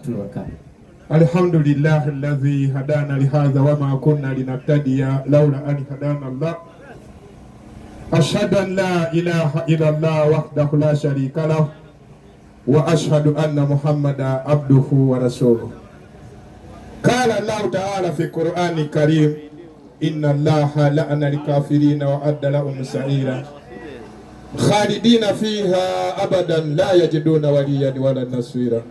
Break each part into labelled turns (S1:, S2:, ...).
S1: tuwaka.
S2: Alhamdulillah alladhi hadana lihadha wama kunna linahtadiya laula an hadana Allah. Ashhadu an la ilaha illa Allah wahdahu la sharika lahu wa ashhadu anna Muhammadan abduhu wa rasuluhu. Qala Allah ta'ala fi Qur'ani Karim, inna Allaha la'ana al-kafirina wa adda lahum sa'ira khalidina fiha abadan la yajiduna waliyan wala nasira.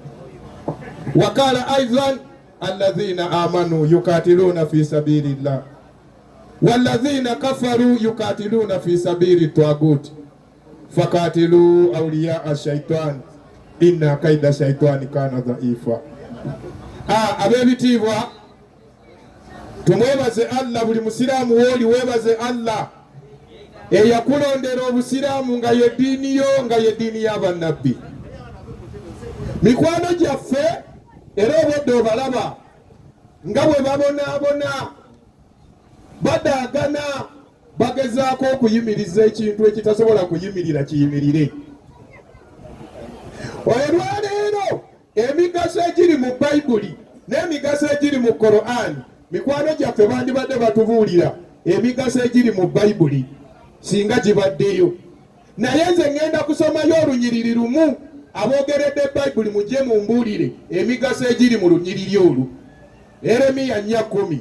S2: Wa qala aidan alladhina amanu yukatiluna fi sabilillah walladhina kafaru yukatiluna fi sabili tawagut fakatilu awliya ash-shaytan inna kaida shaytani kana dhaifa. Abebitibwa tumwebaze Allah, buli musiramu woli webaze Allah eyakulondera obusiramu nga ye dini yo, nga ye dini y'abannabbi. Mikwano gyaffe era obwedde obalaba nga bwe babonaabona badaagana bagezaako okuyimiriza ekintu ekitasobola kuyimirira kiyimirire. Olwaleero emigaso egiri mu Bayibuli n'emigaso egiri mu Qur'ani, mikwano gyaffe bandibadde batubuulira emigaso egiri mu Bayibuli singa gibaddeyo. Naye nze ngenda kusomayo olunyiriri lumu, aboogeredde Bayibuli mujje mumbuulire emigaso egiri mu lunyiriri olwo. Yeremiya 4:10.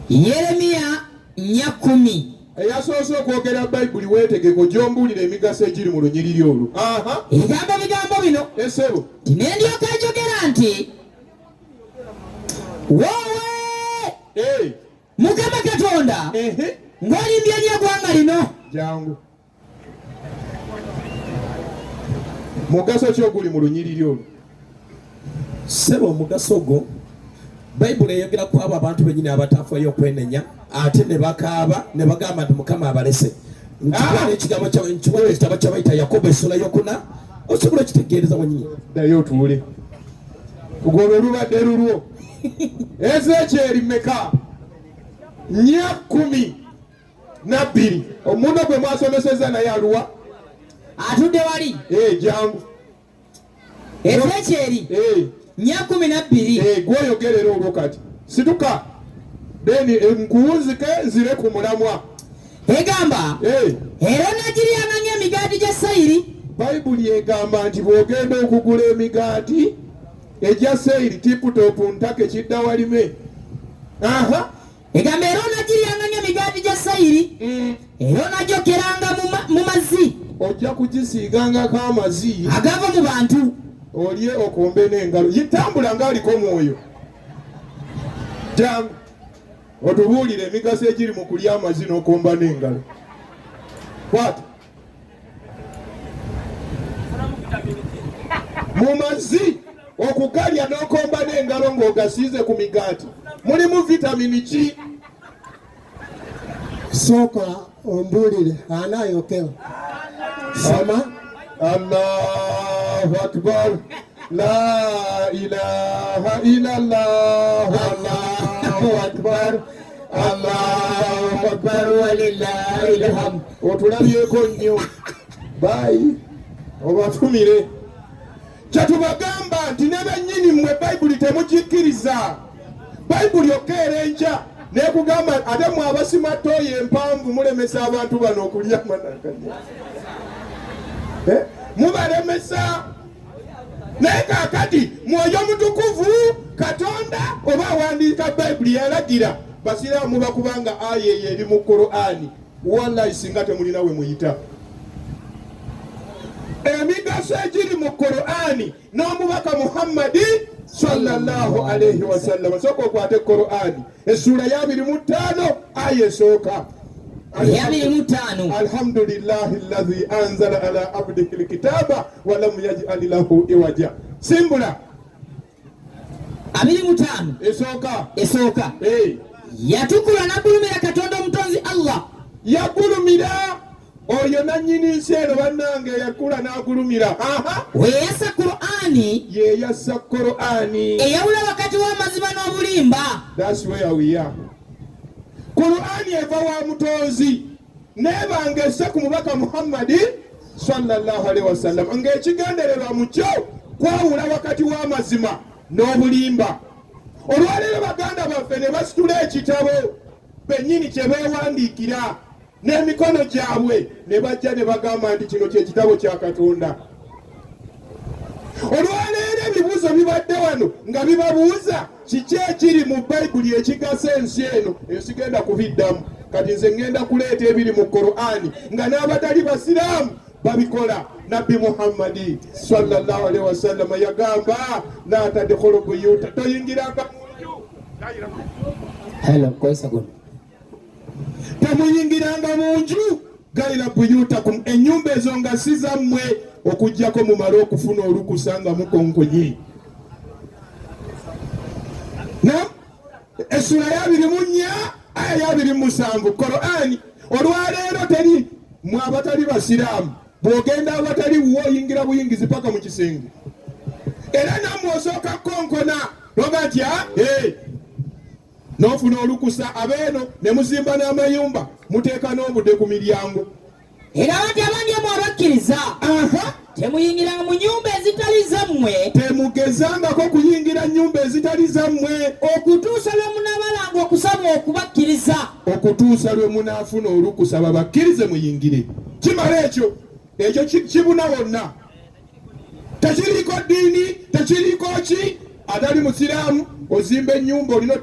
S1: Yeremiya 4:10.
S2: Eyasoose okwogera Bayibuli weetegeko gy'ombuulire emigaso egiri mu lunyiriri olwo.
S1: Ebigambo bino
S2: esebo
S1: tinendyoka njogera nti wowe Mukama Katonda ng'olimbye eggwanga lino.
S2: Jangu mugaso ki oguli mu lunyiriri olwo?
S3: Sebo omugaso gwo Bayibuli eyogera ku abo abantu bennyini abataafayo okwenenya ate ne bakaaba ne bagamba nti Mukama abalese. Nkibona ekigambo nkibona ekitabo kye bayita Yakobo essula y'okuna, osobola okitegeereza wennyini.
S2: Ddayo otuule ogwo lubadde lulwo. Ezekyeri mmeka? 12. Omuntu gwe mwasomeseza naye aluwa?
S1: Atudde wali.
S2: Jangu
S1: Ezekyeri 12.
S2: Gwoyogerera olwo kati situka deni nkuwunzike nzire ku mulamwa.
S1: Egamba era nagiryananga emigaati gya sayiri.
S2: Bayibuli egamba nti bw'ogenda okugula emigaati egya sayiri tiputopu ntake kidda walime.
S1: Egamba era onagiryanga emigaati gya sayiri era onagyokeranga mu mazzi.
S2: Ojja kugisiigangako amazzi
S1: agava mu bantu
S2: olye okombe n'engalo. Yitambula ng'aliko mwoyo. Jangu otubuulire emigaso egiri mu kulya amazzi n'okomba n'engalo. Kwata mu mazzi okugalya n'okomba n'engalo ng'ogasiize ku migaati mulimu vitamini ki?
S4: Sooka ombuulire anaayokera. Soma.
S2: Allahu akbar, la ilaha illallah, Allahu akbar, Allahu akbar walillahil hamd. Otulabyeko nnyo bayi obatumire. Kyetubagamba nti ne bennyini mmwe Bayibuli temukikkiriza. Bayibuli okeera enkya nekugamba ate mwe abasimatooyo empanvu mulemesa abantu bano okulya amanaganya. Mubalemesa. Naye kaakati Mwoyo Mutukuvu Katonda oba awandiika Bayibuli yalagira basiraamu bakubanga aya eyo eri mu Qur'ani. Wallahi singa temulina we muyita. Emigaso egiri mu Qur'ani n'omubaka Muhammadi sallallahu alayhi wa sallam. Sooka okwate Qur'ani essula ya 25 aya esooka. Alhamdulillahi alladhi anzala ala abdihi alkitaba wa lam yaj'al lahu iwaja. Simbula
S1: 25 esooka. Yatukula nagulumira Katonda omutonzi Allah.
S2: Yagulumira oyo nannyini nsi eno bannange yakula n'agulumira.
S1: Weyassa Qur'ani.
S2: Yeyassa Qur'ani
S1: eyawula wakati w'amazima n'obulimba.
S2: That's where we are. Qur'ani eva wa mutonzi nebanga esse ku mubaka Muhammadi sallallahu alaihi wasallam ng'ekigendererwa mu kyo kwawula wakati w'amazima n'obulimba. Olwaleero baganda baffe ne basitula ekitabo bennyini kye beewandiikira n'emikono gyabwe ne bajja ne bagamba nti kino ky'ekitabo kya Katonda. Olwaleero ebibuuzo bibadde wano nga bibabuuza kiki ekiri mu Bayibuli ekigasa ensi eno, eyo sigenda kubiddamu. Kati nze ngenda kuleeta ebiri mu Qur'ani nga n'abatali basiraamu babikola. Nabbi Muhammadi sallallahu alaihi wasallam yagamba la tadkhulu buyuta, toyingiranga munju.
S1: Hello, koisa gono.
S2: Temuyingiranga munju gaira buyutakum, ennyumba ezo nga si zammwe okuggyako mumale okufuna olukusa nga mukonkonyi. Essula ya 24 aya ya 27 Qur'ani. Olwaleero teri mwe abatali basiraamu bw'ogenda abatali woyingira buyingizi paka mu kisenge. Era nammwe osooka konkona noga nti n'ofuna olukusa abeeno ne muzimba n'amayumba muteeka n'obudde ku miryango.
S1: Era abantu abangi abakkiriza temuyingiranga mu nyumba ezitali zammwe,
S2: temugezangako kuyingira nnyumba ezitali zammwe
S1: okutuusa lwe munaabalanga okusaba okubakkiriza,
S2: okutuusa lwe munaafuna olukusa babakkirize muyingire. Kimala ekyo kibuna wonna. Tekiriko ddiini, tekiriko ki. Atali musiraamu ozimba ennyumba olina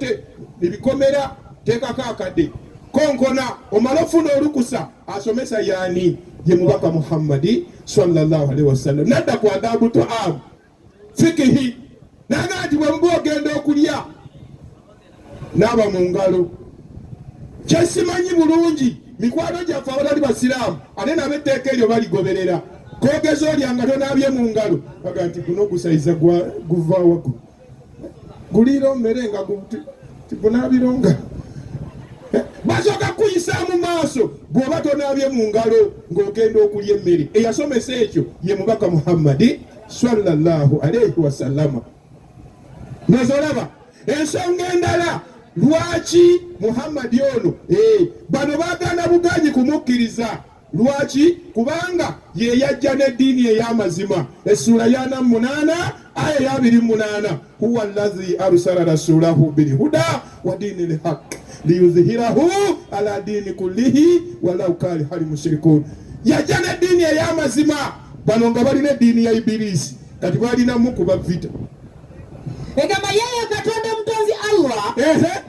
S2: ebikomera teekako akadde konkona omala ofuna olukusa. Asomesa yaani? Ye mubaka Muhammadi sallallahu alaihi wasallam. Nadda ku adabu toamu fikihi naga nti bwe muba ogenda okulya naaba mu ngalo. Kyesimanyi bulungi mikwano gyaffe abatali basiraamu ate nabo etteeka eryo baligoberera. Kogeza olya nga tonaabye mu ngalo aga nti guno gusayiza guva waggulu, guliira mmere nga tigunaabironga. Basooka kuyisa mu maaso bw'oba tonaabye mu ngalo ng'ogenda okulya emmere. Eyasomesa ekyo ye mubaka Muhammadi sallallahu alaihi wasallama. Nozolaba ensonga endala lwaki Muhammadi ono bano baganda buganyi kumukkiriza. Lwaki? Kubanga ye yajja n'eddiini ey'amazima. Essula ya 8 aya ya 28 huwa allazi arsala rasulahu bilhuda wa dinil haqq liyuzhirahu ala dini kullihi walau kariha almushrikun. Yajja n'eddiini ey'amazima. Bano nga balina eddiini ya Ibilisi kati balinamu kuba vita.
S1: Egamba yeye Katonda mutonzi Allah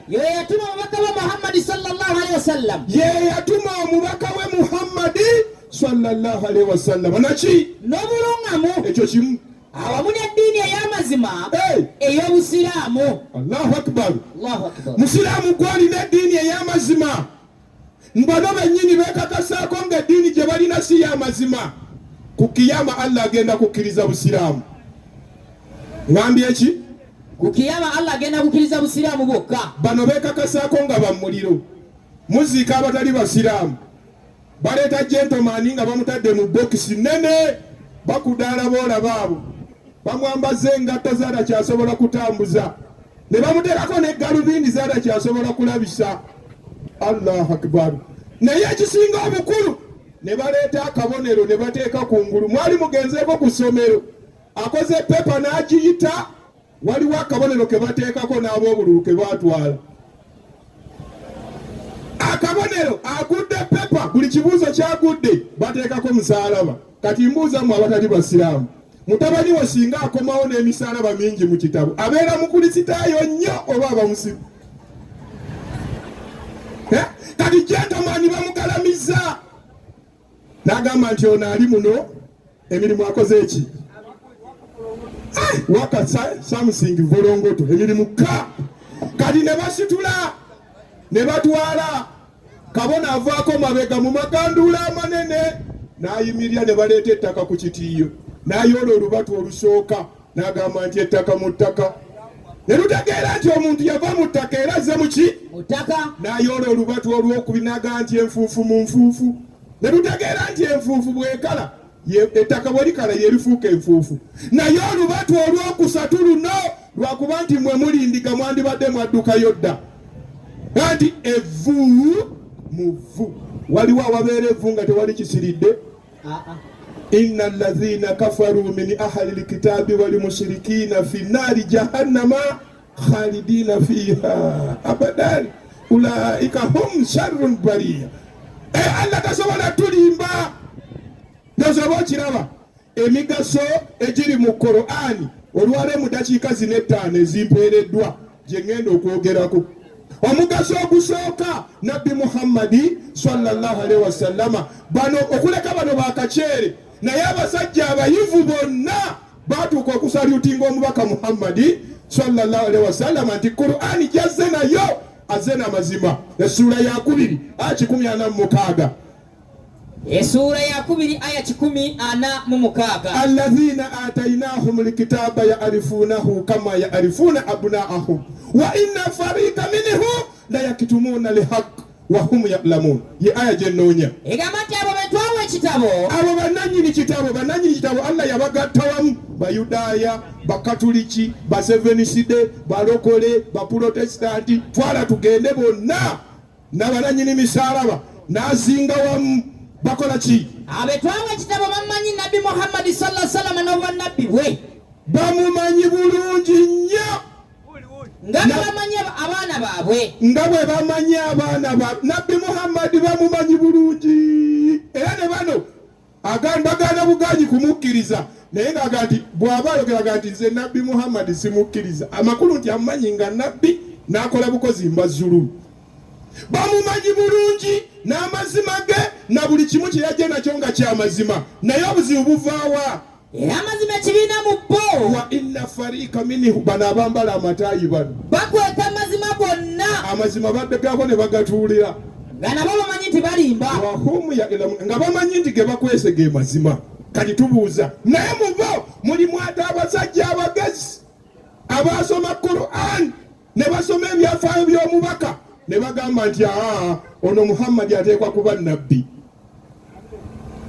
S1: yeye yatuma omubaka we Muhammadi sallallahu alaihi wasallam,
S2: yeye yatuma omubaka we Muhammadi sallallahu alaihi wasallam naki
S1: n'obulungamu
S2: ekyo kimu
S1: awamu n'eddiini ey'amazima ey'obusiraamu.
S2: Allahu akbar.
S1: Allahu akbar.
S2: Musiraamu gwalina eddiini ey'amazima. Mbano bennyini beekakasaako nga eddiini gye balina si y'amazima. Ku kiyama Allah agenda kukkiriza busiraamu. Ngambye ki?
S1: Ku kiyama Allah agenda kukkiriza busiraamu bwokka.
S2: Bano beekakasaako nga bamuliro. Muziika abatali basiraamu. Baleeta gentleman nga bamutadde mu bokisi nene bakudaala boolaba abo. Bamwambaze engatto z'atakyasobola kutambuza. Ne bamuteekako n'eggalubindi z'atakyasobola kulabisa. Allahu akbar. Naye ekisinga obukulu ne baleeta akabonero ne bateeka kungulu. Mwali mugenzeeko ku ssomero akoze pepa n'agiyita, waliwo akabonero ke bateekako n'ab'obululu ke baatwala. Akabonero agudde pepa, buli kibuuzo kyagudde bateekako musaalaba. Kati mbuuza mu abatali basiraamu, mutabani we singa akomawo n'emisaalaba mingi mu kitabo abeera mukulisitaayo nnyo oba abamusiru? Kati gentleman bamugalamizza n'agamba nti ono ali muno emirimu akoze eki? Waka Samsung volongoto emirimu ka. Kati ne basitula ne batwala kabona avaako mabega mu magandula amanene n'ayimirira ne baleeta ettaka ku kitiiyo n'ayoola olubatu olusooka n'agamba nti ettaka mu ttaka. Ne lutegeera nti omuntu yava mu ttaka era azze mu ki?
S1: Mu ttaka.
S2: N'ayoola olubatu olwokubiri n'agamba nti enfuufu mu nfuufu. Ne lutegeera nti enfuufu bw'ekala ettaka bwe likala ye lifuuka enfuufu. Naye olubatu olwokusatu luno lwakuba nti mwe mulindiga mwandibadde mwaddukayo dda. Nti evvu mu vvu. Waliwo awabeera evvu nga tewali kisiridde? inna alladhina kafaru min ahli alkitabi wal mushrikina fi nari jahannama khalidina fiha abadan ulaika hum sharrul bariya. Allah tasobola tulimba nazobo kiraba emigaso ejiri mu Qur'ani olwale mu dakiika zino 5 ezimpeereddwa gye ngenda okwogerako. Omugaso ogusooka Nabbi Muhammadi sallallahu alaihi wasallama bano okuleka bano bakaceere naye abasajja abayivu bonna batuuka okusalutinga omubaka Muhammadi sallallahu alaihi wasallama nti Qur'ani gyazze nayo azze n'amazima. Essula ya 2 aya 146
S1: Esura ya 2 aya 146
S2: alladhina atainahum alkitaba ya'rifunahu kama ya'rifuna abna'ahum wa inna fariqan minhum la yaktumuna alhaq wa hum ya'lamun. Ye aya jennonya
S1: egamati abo betwawe ekitabo
S2: abo bananyini kitabo Allah yabagattawamu Bayudaya, Bakatuliki, Baseveniside, Balokole, Baprotestanti, twala tugende bonna n'abananyini misalaba n'azinga wamu bakola ki
S1: abetwawe ekitabo bamanyi Nabbi Muhammad sallallahu alaihi wasallam n'obwannabbi bwe
S2: bamumanyi bulungi nnyo
S1: nga bamanyi abaana baabwe
S2: nga bwe bamanyi abaana ba Nabbi Muhammad bamumanyi bulungi era ne bano agambagana buganyi kumukkiriza naye ng'agati bw'aba ayogeraga nti nze Nabbi Muhammad simukkiriza amakulu nti amumanyi nga nabbi n'akola bukozi mbazzulu. Bamumanyi bulungi n'amazima ge na buli kimu kye yajja nakyo nga ky'amazima naye obuzibu buvaawa
S1: era amazima ekibiina mu bo
S2: wa inna farika minhu bano abambala amataayi bano
S1: bakweka amazima gonna
S2: amazima baddegako ne bagatuulira
S1: nga nabo bamanyi nti balimba
S2: wahumu nga bamanyi nti ge bakwese ge mazima. Kati tubuuza naye mu bo mulimu ate abasajja abagezi abasoma Qur'an ne basoma ebyafaayo by'omubaka ne bagamba nti ono Muhammad ateekwa kuba nabbi.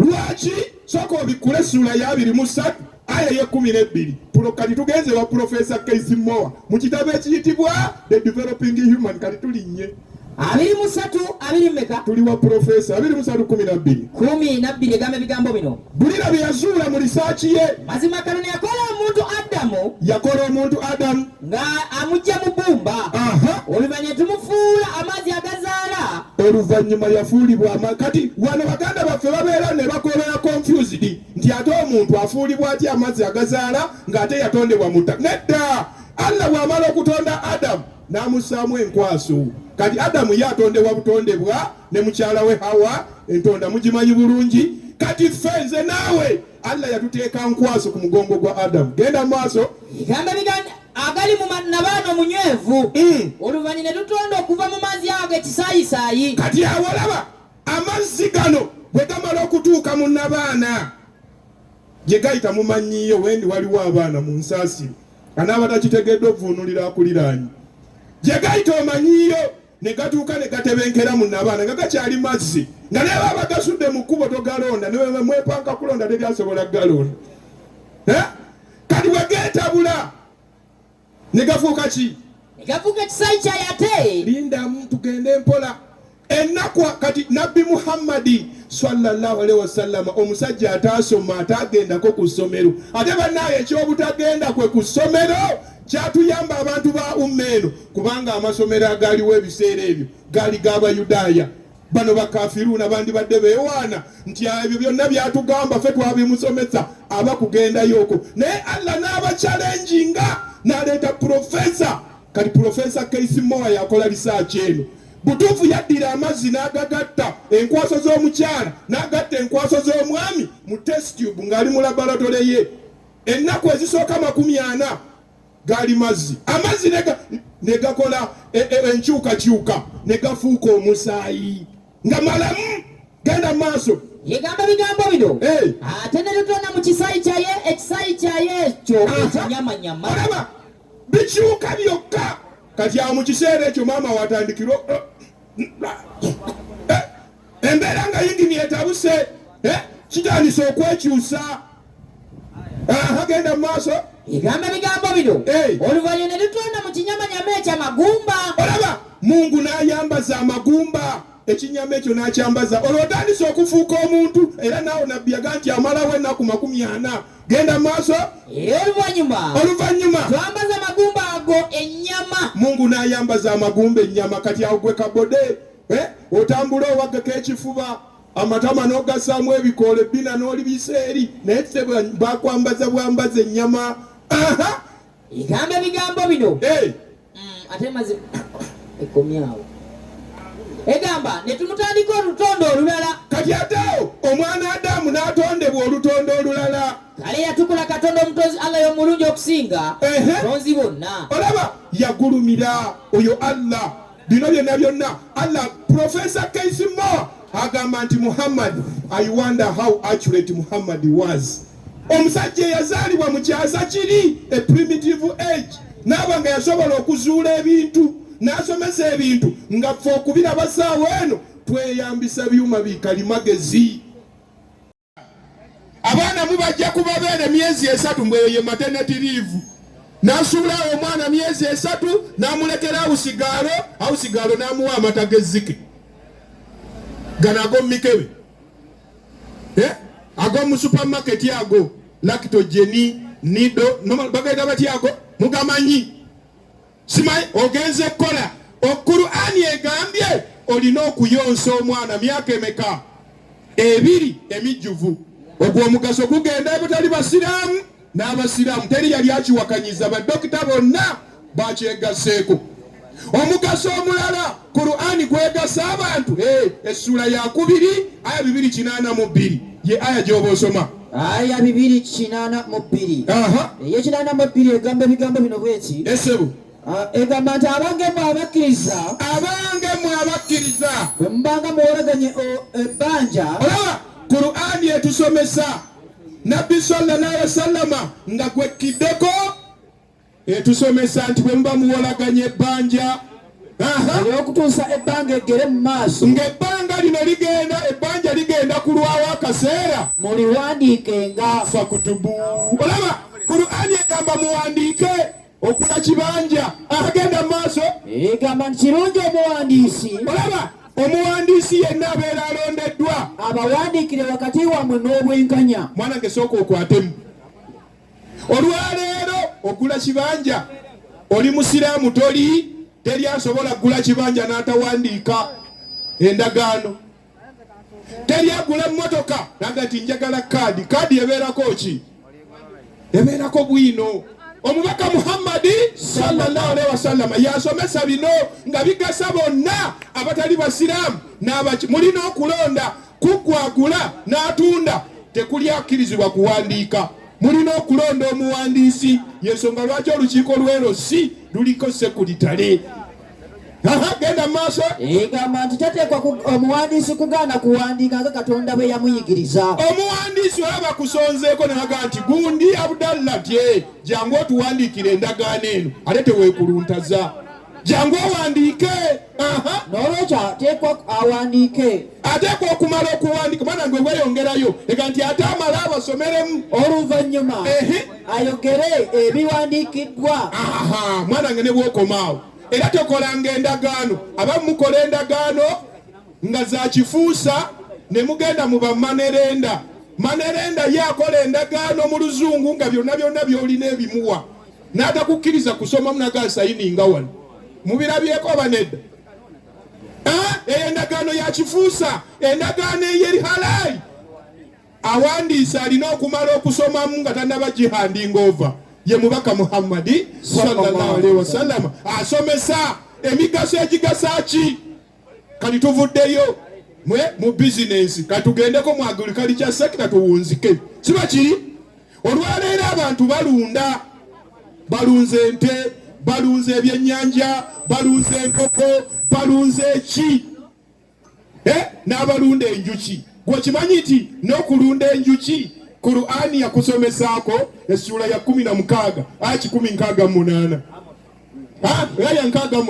S2: Lwaki? Sooka obikkule essula ya 23 aya ye 12 kati tugenze wa Profesa Kyisawe mu kitabo ekiyitibwa The Developing Human. Kati tulinnye
S1: 23 meka
S2: tuli wa Profesa 23:12
S1: egambe bigambo bino
S2: bulira bye yazuula mu risaaki ye
S1: mazima Katonda yakola omuntu Adamu nga amujja mu bbumba oluvannyuma tumufuula amazzi agazaala
S2: oluvannyuma yafuulibwa kati wano baganda baffe babeera ne bakolera confused nti ate omuntu afuulibwa atya amazzi agazaala ng'ate yatondebwa mu ttaka. Nedda, Allah bw'amala okutonda Adamu n'amussaamu enkwaso. Kati Adamu yatondebwa butondebwa ne mukyala we Hawa entonda mugimanyi bulungi. Kati ffe nze naawe Allah yatuteeka nkwaso ku mugongo gwa Adamu. Genda mu maaso
S1: igamba agali mu nabaano munywevu oluvannyuma ne tutonda okuva mu mazzi ago ekisaayisaayi.
S2: Kati awolaba amazzi gano bwe gamala okutuuka mu nabaana gye gayita mumanyiyo wendi waliwo abaana mu nsaasiro anaaba takitegedde ovuunulira akuliraanyi gye gayita omanyiyo ne gatuuka ne gatebenkera mu nabaana nga gakyali mazzi nga naye baba gasudde mu kkubo togalonda ne mwepanka kulonda teryasobola galonda. Kati bwe geetabula ne gafuuka ki?
S1: Ne gafuuka ekisaayi kyayi ate
S2: lindamu tugende mpola ennaku. Kati Nabbi Muhammadi sallallahu alaihi wasallama omusajja ataasoma ataagendako ku ssomero ate bannaaye ekyobutagenda kwe ku ssomero kyatuyamba abantu ba umma eno kubanga amasomero agaaliwo ebiseera ebyo gaali g'Abayudaaya. Bano bakafiruuna bandibadde beewaana nti ebyo byonna byatugamba ffe twabimusomesa aba kugendayo okwo naye Allah n'abachallenginga n'aleeta Profesa. Kati Profesa Kyisawe yakola risaaki eno butuufu yaddira amazzi n'agagatta enkwaso z'omukyala n'agatta enkwaso z'omwami mu test tube ng'ali mu laboratole ye. Ennaku ezisooka 40 gaali mazzi. Amazzi ne gakola enkyukakyuka ne gafuuka omusaayi nga malamu. Genda mu maaso
S1: yegamba bigambo bino ate ne tutonda mu kisaayi kyaye ekisaayi kyaye ekyo ekinyamanyama
S2: olaba bikyuka byokka. Kati awo mu kiseera ekyo maama watandikirwa embeera nga yingini etabuse kitandise okwekyusa. Genda mu maaso
S1: igamba bigambo bino oluvannyuma ne tutonda mu kinyamanyama eky'amagumba.
S2: Olaba Mungu n'ayambaza amagumba ekinyama ekyo n'akyambaza olwo otandise okufuuka omuntu era naawe nabbi yaga nti amalawo ennaku 40 genda maaso oluvannyuma
S1: twambaza amagumba ago ennyama.
S2: Mungu n'ayambaza amagumba ennyama. Kati awo gwe kabode otambula owagako ekifuba amatama n'ogasaamu ebikoola ebbina n'olibisa eri naye bakwambaza bwambaza ennyama.
S1: Igamba ebigambo bino ate mazima ekomyawo egamba ne tumutandika olutondo olulala.
S2: Kati ate omwana Adamu n'atondebwa olutondo olulala.
S1: Kale yatukola Katonda omutonzi Allah y'omulungi okusinga tonzi bonna.
S2: Olaba yagulumira oyo Allah bino byonna Allah. Professor Kyisawe agamba nti Muhammad, I wonder how accurate Muhammad was. Omusajja yazaalibwa mu kyasa kiri a primitive age n'aba nga yasobola okuzuula ebintu n'asomesa ebintu nga ffe okubiraba ssaawa eno tweyambisa byuma bikalimagezi. Abaana mubajja kuba beene myezi 3 mbweyo ye maternity leave. N'asuulawo omwana myezi 3 n'amulekera awusigaalo n'amuwa amata g'ezzike. Gano ag'omumikebe ag'omu supermarket ago lactogeni nido bagaita batya ago mugamanyi simanyi ogenze kola Qur'ani egambye olina okuyonsa omwana myaka emeka 2 emijjuvu. Ogwo omugaso gugenda ebutali basiraamu n'abasiraamu teri yali akiwakanyiza. Badokita bonna bakyegaseeko. Omugaso omulala Qur'ani gwegasa abantu essula ya 2 aya 282 ye aya gy'oba osoma.
S1: Aya 282 ye 82 egamba ebigambo bino bweki
S2: esebo
S1: egamba nti abange mu abakkiriza bwe mubanga muwolaganye ebbanja.
S2: Olaba Qur'ani etusomesa Nabbi sallallahu alaihi wasallama nga gwekiddeko etusomesa nti bwe muba muwolaganye ebbanja
S1: okutuusa ebbanga eggere mu maaso
S2: ng'ebbanga lino ebbanja ligenda kulwawo akaseera
S1: muliwandiikenga
S2: fakutubu. Olaba Qur'ani egamba muwandiike okula kibanja agenda mu maaso
S1: egamba nti kirungi omuwandiisi.
S2: Olaba omuwandiisi yenna abeera alondeddwa
S1: abawandiikire wakati wammwe n'obwenkanya.
S2: mwanange sooka okwatemu. Olwaleero ogula kibanja oli musiraamu teri asobola kugula kibanja n'atawandiika endagaano. Teri agula mmotoka naga nti njagala kaadi ebeerako ki? Ebeerako bwino. Omubaka Muhammad sallallahu alaihi wasallam yasomesa bino nga bigasa bonna abatali basiraamu mulina okulonda kuggwagula n'atunda tekuli akkirizibwa kuwandiika. Mulina okulonda omuwandiisi yensonga lwaki olukiiko lw'erosi luliko sekuritale. Genda maaso
S1: egamba nti tateekwa omuwandiisi kugaana kuwandiika nga Katonda bwe yamuyigiriza.
S2: Omuwandiisi olaba kusonzeeko naga nti gundi Abdallah tye jangu otuwandiikire endagaano eno ate teweekuluntaza jangu owandiike.
S1: N'olwekyo ateekwa awandiike.
S2: Ateekwa okumala okuwandiika mwana gwe weyongerayo ega nti ate amala abasomeremu
S1: oluvannyuma ayogere ebiwandiikiddwa.
S2: Mwana nge ne bwokomaawo era tokolanga endagaano. Abamu mukola endagaano nga za kifuusa ne mugenda mu bamanerenda. Manerenda ye akola endagaano mu luzungu nga byonna byolina ebimuwa n'atakukkiriza kusoma munaga sayininga wano mubirabyeko abanedda. Eyo endagaano ya kifuusa. Endagaano eyeri halaali awandiisa alina okumala okusomamu nga tannaba gihandinga ova. Ye mubaka Muhammad sallallahu alaihi wasallam asomesa emigaso egigasa ki. Kati tuvuddeyo mu bizinensi katugendeko mu agriculture sector tuwunzike siba kiri. Olwaleero abantu balunze ente balunze ebyennyanja balunze enkoko balunze eki n'abalunda enjuki. Gwe kimanyi nti n'okulunda enjuki Qur'ani yakusomesaako essula ya 16 aya 168 aya 68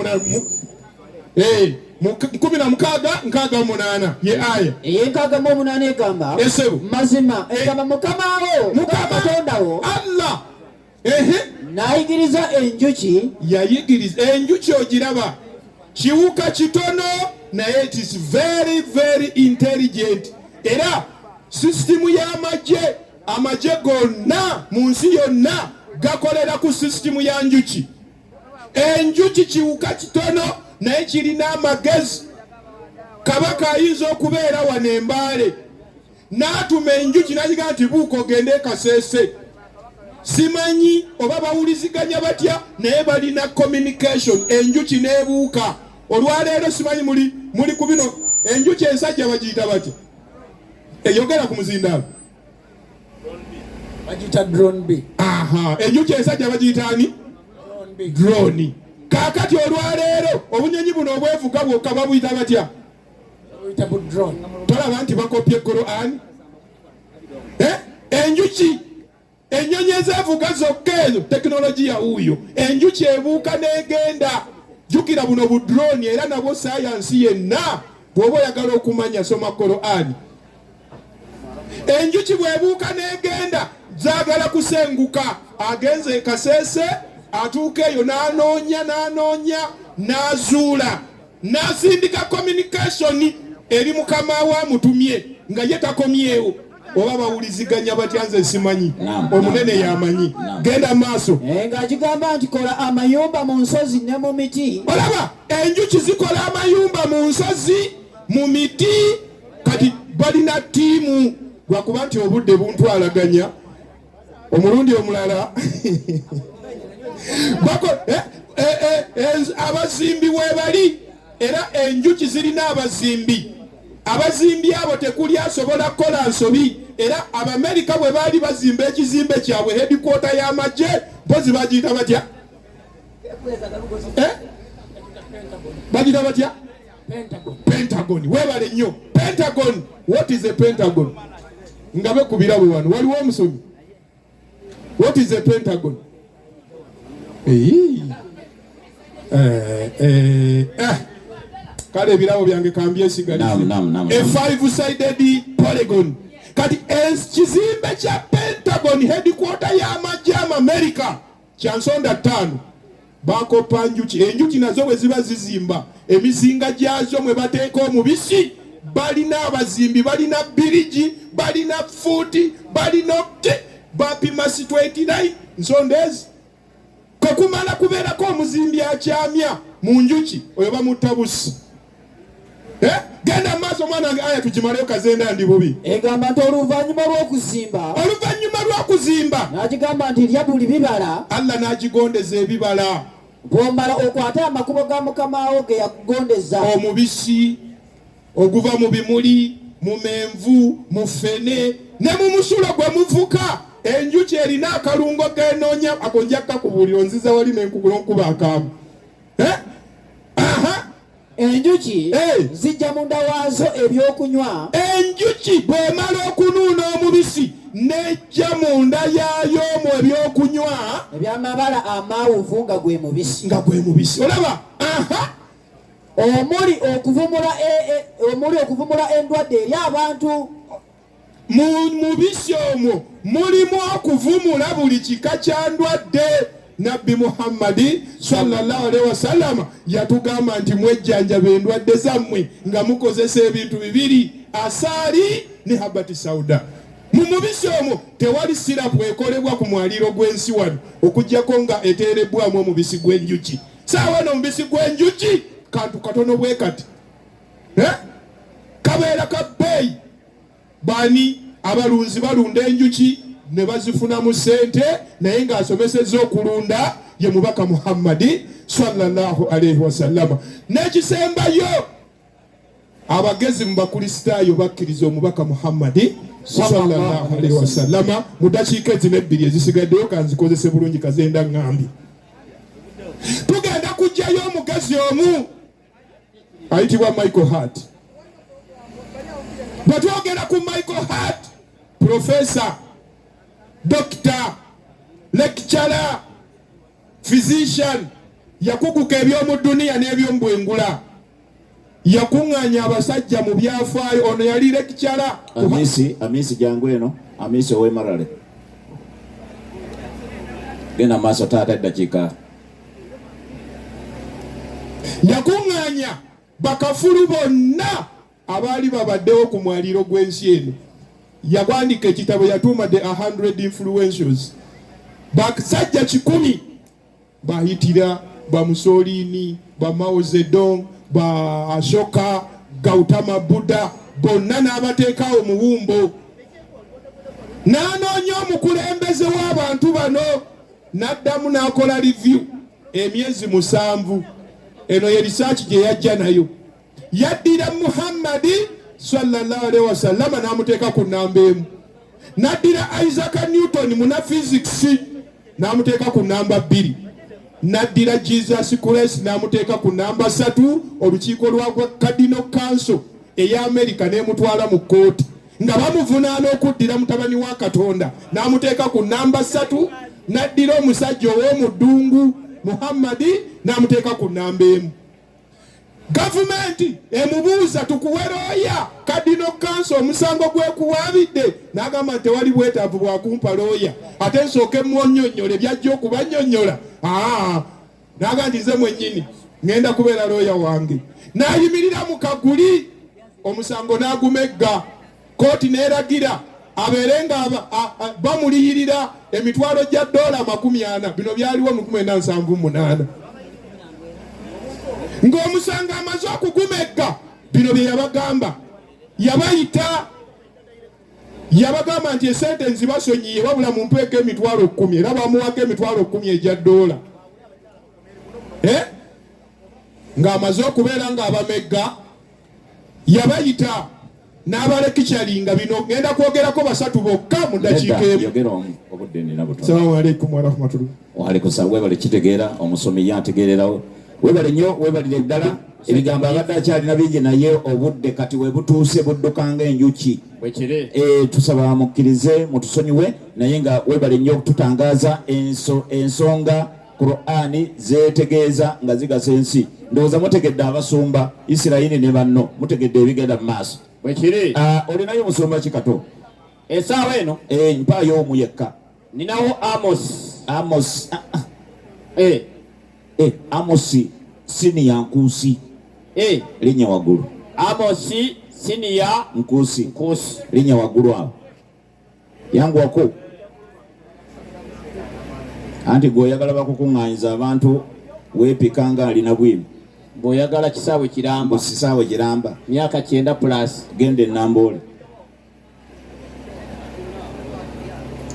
S2: 16 ye aya
S1: 68 egamba mazima egamba mukamawo Katondawo
S2: Allah
S1: n'ayigiriza enjuki.
S2: Yayigiriza enjuki ogiraba kiwuka kitono naye it is very very intelligent. Era sisitimu y'amagye gonna mu nsi yonna gakolera ku sisitimu ya njuki. Enjuki kiwuka kitono naye kirina amagezi. Kabaka ayinza okubeera wano e Mbale n'atuma enjuki n'agiga nti buuka ogende e Kasese. Simanyi oba bawuliziganya batya naye balina communication. Enjuki n'ebuuka. Olwaleero simanyi muli ku bino enjuki ensajja bagiyita batya? Eyogera ku muzindaalo
S1: bagiyita drone B.
S2: Enjuki ensajja bagiyita ani? Drone. Kaakati olwaleero obunyonyi buno obwevuga bwokka babuyita batya? Tolaba nti bakopye Quran? Enjuki ennyonyi ezeevuga zokka ezo tekinologiya wuuyo. Enjuki ebuuka n'egenda. Jjukira buno bu drone era nabwo sayansi yenna bw'oba oyagala okumanya soma Quran. Enjuki bw'ebuuka n'egenda zaagala kusenguka. Agenze e Kasese atuuka eyo n'anoonya n'azuula n'asindika communication eri mukama we amutumye nga ye takomyewo. Oba bawuliziganya batya nze simanyi. Omunene yamanyi. Genda maaso.
S1: Ng'akigamba nti kola amayumba mu nsozi ne mu miti.
S2: Olaba enjuki zikola amayumba mu nsozi mu miti. Kati balina ttiimu lwakuba nti obudde buntwalaganya. Omulundi omulala abazimbi webali era enjuki zirina abazimbi. Abazimbi abo tekuli asobola kukola nsobi. Era Abamerika bwe baali bazimba ekizimbe kyabwe headquarter y'amagye mpozi bagiyita batya? Bagiyita batya? Pentagon. Webale nnyo. Pentagon. What is a Pentagon? Ngabe kubira bwe wano waliwo omusomi. What is a Pentagon? Kale ebirabo byange kambyesigalise. A five-sided polygon. Kati ekizimbe kya Pentagon headquarter y'amagye America kya nsonda 5 bakopa njuki. Enjuki nazo bwe ziba zizimba emizinga gyazo mwe bateeka omubisi balina abazimbi, balina birigi, balina fuuti, balina bapima 29 nsonda ezi. Kokumala kubeerako omuzimbi akyamya mu njuki oyo bamutta busi. Genda maaso mwana wange aya tukimaleyo kazenda ndi bubi.
S1: Egamba nti oluvannyuma
S2: lw'okuzimba
S1: n'agigamba nti lya buli bibala.
S2: Allah n'agigondeza ebibala.
S1: Bw'omala okwate amakubo ga mukama wo ge yakugondeza.
S2: Omubisi oguva mu bimuli, mu menvu, mu fene ne mu musulo gwe muvuka. Enjuki erina akalungo genoonya akonja kakubuulira onziza wali n'enkugula nkuba akaamu.
S1: Enjuki zijja munda waazo ebyokunywa.
S2: Enjuki bw'emala okunuuna omubisi n'ejja munda yaayo mu ebyokunywa
S1: ebyamabala amawuvu nga gwe mubisi.
S2: Olaba?
S1: Omuli okuvumula endwadde eri abantu.
S2: Mu mubisi omwo mulimu okuvumula buli kika kya ndwadde. Nabbi Muhammadi sallallahu alaihi wasallam yatugamba nti mwejjanjaba endwadde zammwe nga mukozesa ebintu bibiri, asaali ne habati sauda. Mu mubisi omwo tewali sirapu ekolebwa ku mwaliro gw'ensi wano okuggyako nga eteerebbwamu omubisi gw'enjuki. Saawa n'omubisi gw'enjuki kantu katono bwe kati. Kabeera ka bbeeyi. Bani abalunzi balunda enjuki ne bazifunamu ssente naye ng'asomesezza okulunda ye mubaka Muhammadi sallallahu alaihi wasallam. N'ekisembayo abagezi mu bakristaayo bakkiriza omubaka Muhammadi sallallahu alaihi wasallam mu dakiika ezino ebbiri ezisigaddeyo kanzikozese bulungi kazenda ŋŋambye. Tugenda kuggyayo omugezi omu ayitibwa Michael Hart. Bwe twogera ku Michael Hart, professor, doctor, lecturer, physician, yakuguka ebyomu duniya n'ebyomu bwengula. Yakuŋŋaanya abasajja mu byafaayo. Ono yali lecturer.
S5: Amisi jangu eno, Amisi ow'emarale. Genda maaso taata eddakiika.
S2: yakuŋŋaanya bakafulu bonna abaali babaddewo ku mwaliro gw'ensi eno. Yawandika ekitabo yatuuma the 100 influentials. Basajja 100 bahitira ba Mussolini, ba Mao Zedong, ba Ashoka, Gautama Buddha, bonna n'abateekawo muwumbo. N'anoonya omukulembeze w'abantu bano, n'addamu n'akola review emyezi 7. Eno ye research gye yajja nayo. Yaddira Muhammadi sallallahu alaihi wasallam n'amuteeka ku namba 1. N'addira Isaac Newton muna physics n'amuteeka ku namba 2. N'addira Jesus Christ n'amuteeka ku namba 3. Olukiiko lwa Cardinal Council ey'Amerika n'emutwala mu kkooti nga bamuvunaana okuddira mutabani wa Katonda n'amuteeka ku namba 3. N'addira omusajja ow'omuddungu Muhammadi n'amuteeka ku namba 1. Gavumenti emubuuza tukuwe looya, Cardinal Council omusango gwekuwaabidde, n'agamba nti tewali bwetaavu bwa kumpa looya, ate nsooke mwonnyonnyole byajja okubannyonnyola. N'agamba nti nze mwennyini ŋŋenda kubeera looya wange. N'ayimirira mu kaguli, omusango n'agumegga. Kooti n'eragira abeere nga bamuliyirira emitwalo gya $40. Bino byaliwo mu 1978. Ng'omusango amaze okugumegga, bino bye yabagamba. Yabayita, yabagamba nti esente nzibasonyiye wabula mumpeeko emitwalo 10, era bamuwako emitwalo 10 egya $. Ng'amaze okubeera ng'abamegga, yabayita n'abalekikyalinga. Bino ngenda kwogerako 3 bokka mu ddakiika emu. Assalamu alaikum wa rahmatullahi.
S5: Wa alaikum salaam. Webale kitegeera omusomi yantegeererawo. Webale nnyo, webalire ddala. Ebigambo abadde akyalina bingi naye obudde kati we butuuse buddukanga enjuki. Tusaba mukkirize mutusonyiwe naye nga webale nnyo tutangaaza ensonga Qur'ani zeetegeeza nga zigasa ensi. Ndowooza mutegedde abasumba Isirayiri ne banno, mutegedde ebigenda mu maaso. Olinayo omusumba kikato esaawa eno? Mpaayo omu yekka.
S1: Ninawo Amos.
S5: Amosi siniya Nkuusi. Linnya waggulu.
S1: Amosi siniya
S5: Nkuusi. Linnya waggulu awo. Yanguwako. Anti gw'oyagala bakukuŋŋaanyiza abantu weepikanga alina bwimi.
S1: Bw'oyagala Kyisawe kiramba.
S5: Kyisawe kiramba.
S1: Myaka 9+.
S5: Genda e Namboole.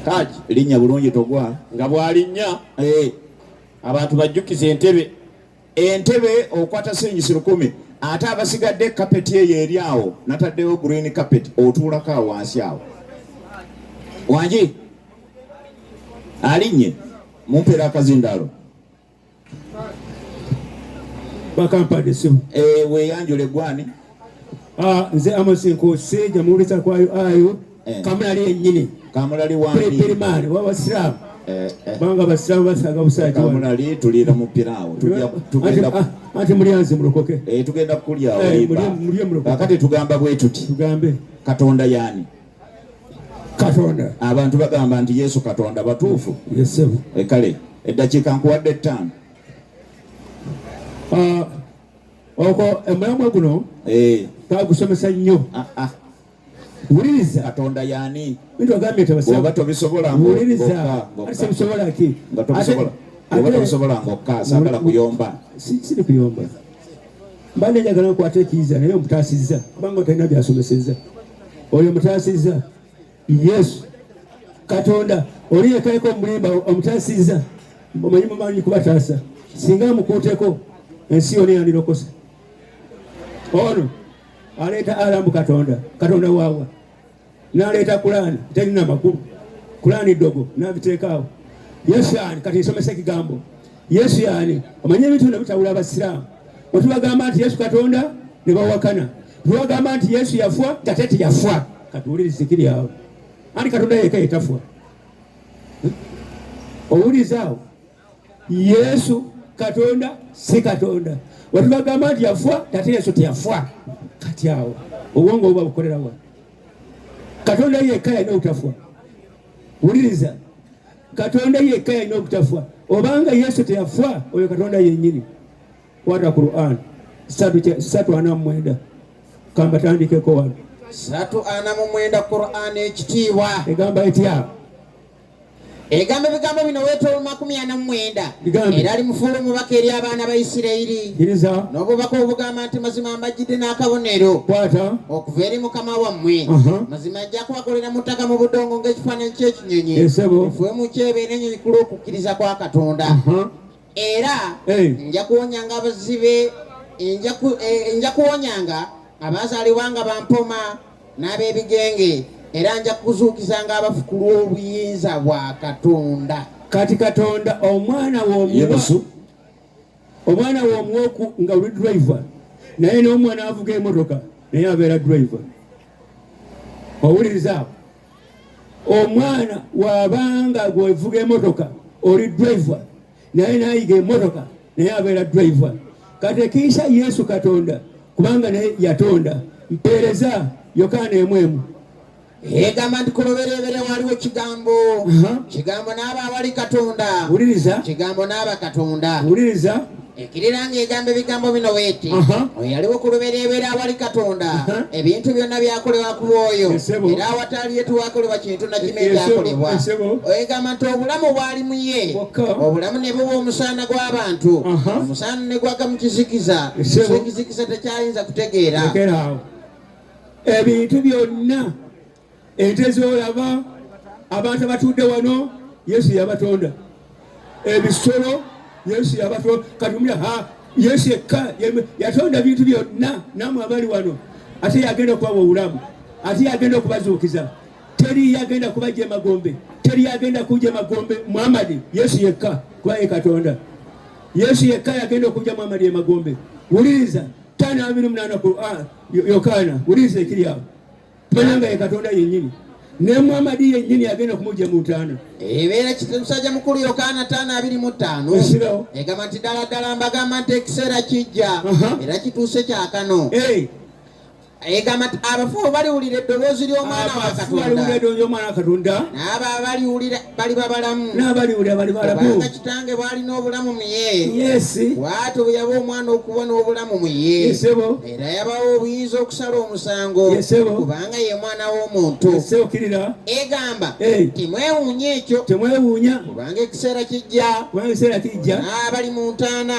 S1: Kaji.
S5: Linnya bulungi togwa.
S1: Nga bw'alinnya. Abantu bajjukiza entebe.
S5: Entebe okwata senyisi 10. Ate abasigadde kapeti eyo eri awo nataddewo green carpet otuulako awo wansi awo. Wangi alinnye mumpeera akazindaalo.
S6: Bakampadde simu.
S5: Weeyanjule gwani.
S6: Nze Amos Nkuusi jamuwuliza kwayo ayo. Kamulali yennyini.
S5: Kamulali wangi.
S6: Perimani w'Abasiraamu. Banga Abasiraamu basaga busaaji wano.
S5: Kamulali tuliira mu piraawo.
S6: Ate mulyanze mulokoke.
S5: Tugenda kulya awo.
S6: Mulye mulokoke.
S5: Kakati tugamba bwe tuti.
S6: Tugambe.
S5: Katonda yaani?
S6: Katonda.
S5: Abantu bagamba nti Yesu Katonda batuufu.
S6: Yesu.
S5: Kale eddakiika nkuwadde 5.
S6: Oko emulamu guno kagusomesa nnyo. Wuliriza
S5: Katonda yaani?
S6: Bintu agambye tabasaba.
S5: Oba tobisobola
S6: wuliriza. Ate bisobola ki?
S5: Nga tobisobola. Oba tobisobola ng'okka saagala kuyomba.
S6: Si kuyomba. Mbale njagala okukwata ekiriza naye omutaasizza kubanga talina byasomesezza. Oyo omutaasizza Yesu Katonda oli yekayeko omulimba omutaasizza. Omanyi mumanyi kubataasa. Singa mukuuteko ensi yonna yandirokosa. Ono aleeta alambu Katonda waawa. N'aleeta Kulaani terina makulu. Kulaani ddogo n'abiteekaawo. Yesu yaani kati nsomesa ekigambo. Yesu yaani omanyi ebintu bino bitawula Abasiraamu. Bwe tubagamba nti Yesu Katonda ne bawakana. Tubagamba nti Yesu yafwa ate teyafwa. Kati wuliriza kiri awo. Ani Katonda yekka yetafwa. Owuliriza awo. Yesu Katonda si Katonda. Bwe tubagamba nti yafwa ate Yesu teyafwa. Kati awo obwongo buba bukolera wa. Katonda yekka yalina obutafwa. Wuliriza. Katonda yekka yalina obutafwa. Obanga Yesu teyafwa oyo Katonda yennyini. wata Qur'an 3:49 kamba tandikeko wano
S1: 3:49 Qur'an ekitiibwa
S6: egamba etya
S1: egamba ebigambo bino weetooluma 49 era ali mufuula omubaka eri abaana ba Isirayiri n'obubaka obugamba nti mazima mbajjidde n'akabonero
S6: kwata
S1: okuva eri Mukama wammwe mazima ajja kubakolera mu ttaka mu budongo ng'ekifaananyi ky'ekinyonyi efuwe mu kyebeera ennyonyi okukkiriza kwa Katonda era nja kuwonyanga abazibe nja kuwonyanga abaazaalibwanga bampoma n'ab'ebigenge era nja kuzuukizanga abafu ku lw'obuyinza bwa Katonda.
S6: Kati Katonda omwana w'omwoku nga uli driver naye n'omwana avuga emmotoka naye abeera driver. Owuliriza omwana wabanga gwevuga emmotoka oli driver naye nayiga emmotoka naye abeera driver. Kati ekiisa Yesu Katonda kubanga naye yatonda mpeereza Yokaana emwemu
S1: egamba nti kuloberebere waliwo kigambo kigambo n'aba awali Katonda kigambo n'aba Katonda ekirira ng'egamba ebigambo bino weeti oyo yaliwo kuloberebere awali Katonda ebintu byonna byakolebwa ku bwoyo era awatali ye tewakolebwa kintu na kimu ekyakolebwa egamba nti obulamu bwali mu ye obulamu ne buba omusaana gw'abantu omusaana ne gwaka mu kizikiza ekizikiza tekyayinza kutegeera
S6: ebintu byonna ente z'olaba abantu abatudde wano Yesu yabatonda ebisolo Yesu yabatonda katumira Yesu yekka yatonda bintu byonna namwe abali wano ate yagenda okubawa obulamu ate yagenda okubazuukiza teri yagenda kubajja emagombe teri yagenda kujja emagombe Muhammad Yesu yekka kuba ye Katonda Yesu yekka yagenda okujja Muhammad emagombe. Wuliriza 5:28 Yokaana wuliriza ekiri awo Tumanyanga ye Katonda yennyini ne Muhammad yennyini agenda kumujja mu ttaano
S1: ebeera musajja mukulu Yokaana 5:25 egamba nti ddala ddala mbagamba nti ekiseera kijja era kituuse kyakano egamba nti abafu baliwulira eddoboozi ly'omwana wa Katonda n'abo abaliwulira baliba balamu kubanga kitange bw'alina obulamu mu ye bw'atyo bwe yaba omwana okuba n'obulamu mu ye era yabawo obuyinza okusala omusango kubanga ye mwana w'omuntu egamba timwewuunya ekyo kubanga ekiseera kijja n'abali mu ntaana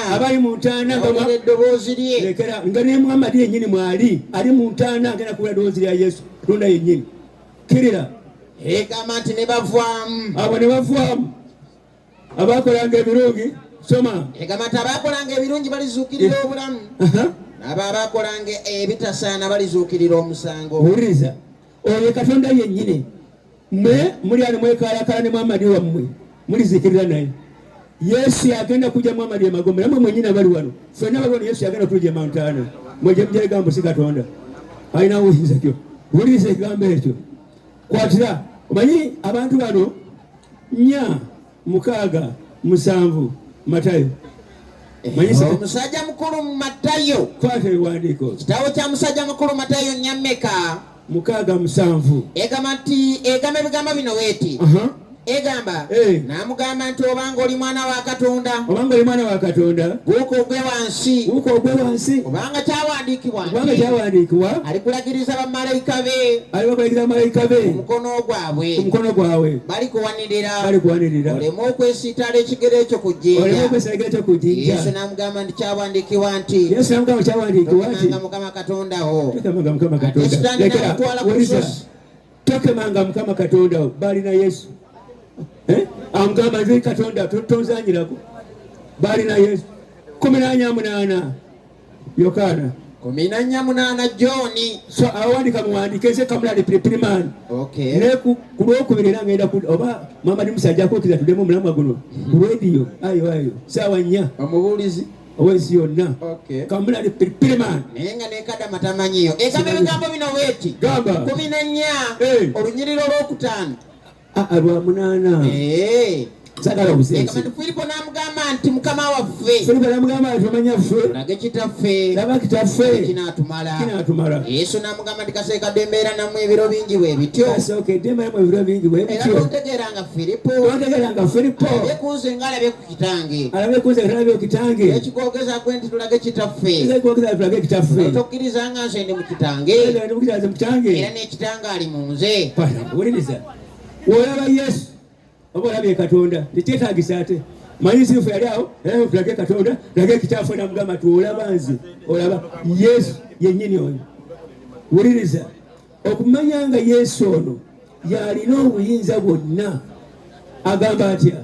S1: bawulira eddoboozi lye
S6: nga ne Muhammad yennyini mwali ali mu ntaana agenda kuwulira eddoboozi lya Yesu Katonda yennyini kirira
S1: egamba nti ne bavaamu
S6: abo ne bavaamu abakolanga ebirungi soma
S1: egamba nti abakolanga ebirungi balizuukirira obulamu n'abo abakolanga ebitasaana balizuukirira omusango.
S6: Wuliriza oyo Katonda yennyini mwe muli ano mwekaalakala ne Muhammad wammwe mulizikirira naye Yesu yagenda kujja Muhammad emagombe namwe mwennyini abali wano ffenna bali wano Yesu yagenda kutujja mu ntaana mwegye mujegambo si Katonda alina wuliriza kyo wuliriza ekigambo ekyo kwatira omanyi abantu bano 4 6 7 Matayo
S1: omusajja mukulu Matayo
S6: kwata ebiwandiiko
S1: kitabo kya musajja mukulu Matayo nyammeka
S6: 6 7
S1: egamba nti egamba ebigambo bino weeti egamba n'amugamba nti obanga oli mwana wa Katonda buuka ogwe wansi obanga kyawandiikibwa alikulagiriza bamalayika be omukono gwabwe balikuwanirira oleme okwesiitala ekigere ekyo ku jjinja Yesu n'amugamba nti kyawandiikibwa nti tokemanga Mukama Katonda wo ekitandika kutwala ku lusozi
S6: tokemanga Mukama Katonda wo balina Yesu amugamba nti Katonda tonzanyirako balina Yesu 14 Yokaana
S1: 14 John
S6: so awandika muwandike ese kamulali priman ne ku lwokubiri era ngenda oba mama ni musajja akukiriza tuddemu omulamwa guno ku radio ayo saawa 4
S1: omubuulizi
S6: owezi yonna kamulali priman
S1: naye nga nekada matamanyiyo egamba ebigambo bino weeti 14 olunyiriro olwokutaano
S6: lwa 8 sagala obusensi
S1: Filipo n'amugamba nti mukama waffe
S6: Filipo n'amugamba nti omanya ffe
S1: tulage kitaffe
S6: laba kitaffe
S1: kinaatumala Yesu n'amugamba nti kaseeka dembeera nammwe ebiro bingi bwe bityo
S6: kasookedde embeera mu ebiro bingi bwe bityo
S1: era tontegeeranga Filipo alabye ng'alabye ku kitange
S6: alabe ku kitange
S1: ekikogeza kwe nti tulage kitaffe
S6: tulage kitaffe
S1: tokkirizanga nze ndi mu kitange era n'ekitange ali mu nze
S6: wuliriza olaba Yesu oba olabye Katonda tekyetaagisa ate manyi sifu yali awo era tulage Katonda tulage kitaffe namugamba ti olaba nze olaba Yesu yennyini oyo wuliriza okumanya nga Yesu ono yalina obuyinza bwonna agamba atya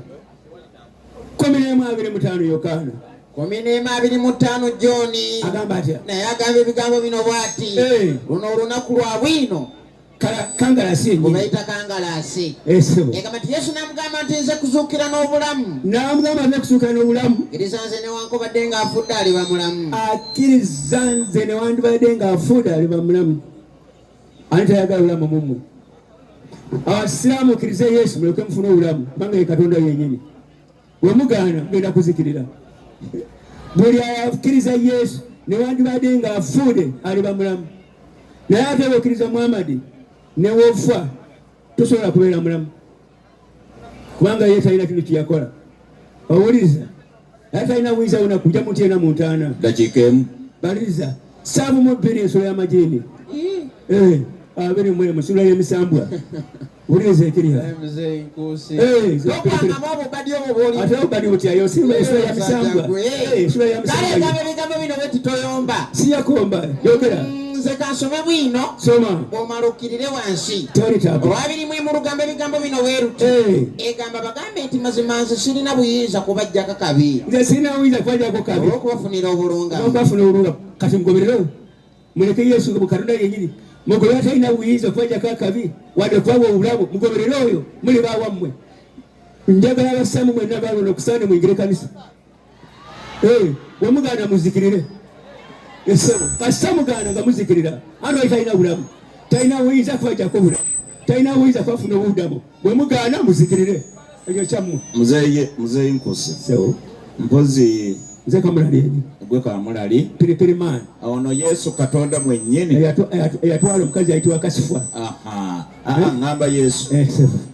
S6: 11:25 Yokaana
S1: 11:25 John
S6: agamba atya
S1: naye agamba ebigambo bino bw'ati luno olunaku lwa bwino
S6: kangalasi
S1: kubayita kangalasi egamba nti Yesu n'amugamba nti nze kuzuukira n'obulamu
S6: n'amugamba nze kuzuukira n'obulamu
S1: akkiriza nze newankubadde ng'afudde aliba mulamu
S6: akkiriza nze newankubadde ng'afudde aliba mulamu ani tayagala bulamu mumwe abasiraamu okkirize Yesu muleke mufune obulamu kubanga ye Katonda yennyini we mugaana mugenda kuzikirira buli akkiriza Yesu newandibadde ng'afudde aliba mulamu naye ate okkiriza Muhammadi newofa tosobola kubeera mulamu kubanga ye talina kino kyeyakola owuliriza naye talina buyinza buna kujja muti ena mu ntaana
S5: dakiika emu
S6: baliriza 7:2 ensolo y'amajiini 21 musula y'emisambwa wuliriza ekiriha ate obadi otyayo ensula y'emisambwa
S1: ebigambo bino bwe toyomba
S6: siyakomba yogera
S1: nze kansome Bwino
S6: soma
S1: bw'omala okkirire wansi
S6: tolitaba
S1: olwabirimu mu lugambo ebigambo bino weeruti egamba bagambe nti mazima nze sirina buyinza kubajjako kabi
S6: nze sirina buyinza kubajjako kabi
S1: olw'okubafunira obulungamu
S6: kati mugoberero muleke Yesu nga Katonda yennyini mugoberera talina buyinza kubajjako akabi wadde kubawa obulamu mugoberero oyo muli bawammwe njagala abasaamu mwenna balona okusaana mwingire kanisa wemugaana muzikirire esebo kasita mugaana nga muzikirira andi talina bulamu talina buyinza kubajjako bulamu talina buyinza kubafuna obudamu bwe mugaana muzikirire ekyo kyammwe
S5: muzeeyi nkuse mpozi
S6: nze kamulali eni
S5: gwe kamulali
S6: piripiri maani
S5: ono Yesu Katonda mwennyini
S6: eyatwala omukazi ayitibwa Kasifwa
S5: ngamba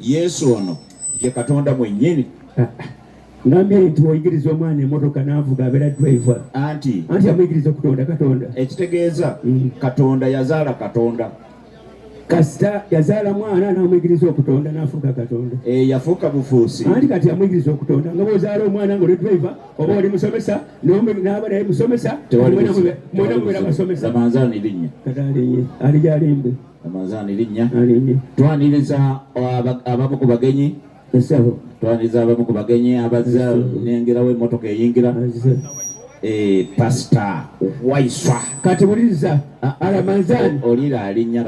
S5: Yesu ono ye Katonda mwennyini
S6: ngambye nti oyigiriza omwana emotoka n'avuga abeera driver anti amuyigiriza okutonda Katonda
S5: ekitegeeza Katonda yazaala Katonda
S6: kasita yazaala mwana n'amuyigiriza okutonda n'afuuka Katonda
S5: yafuuka bufuusi
S6: anti kati amuyigiriza okutonda nga bw'ozaala omwana ng'oli driver oba oli musomesa n'aba naye musomesa mwena mubeera basomesa
S5: Amazaani linnya
S6: katalinye ali gyalimbe
S5: Amazaani linnya
S6: alinye
S5: twaniriza abamu ku bagenyi
S6: esabo
S5: twaniriza abamu ku bagenyi abazza nengerawo emmotoka eyingira Pastor Waiswa
S6: kati buliriza Alamazani
S5: olira alinnya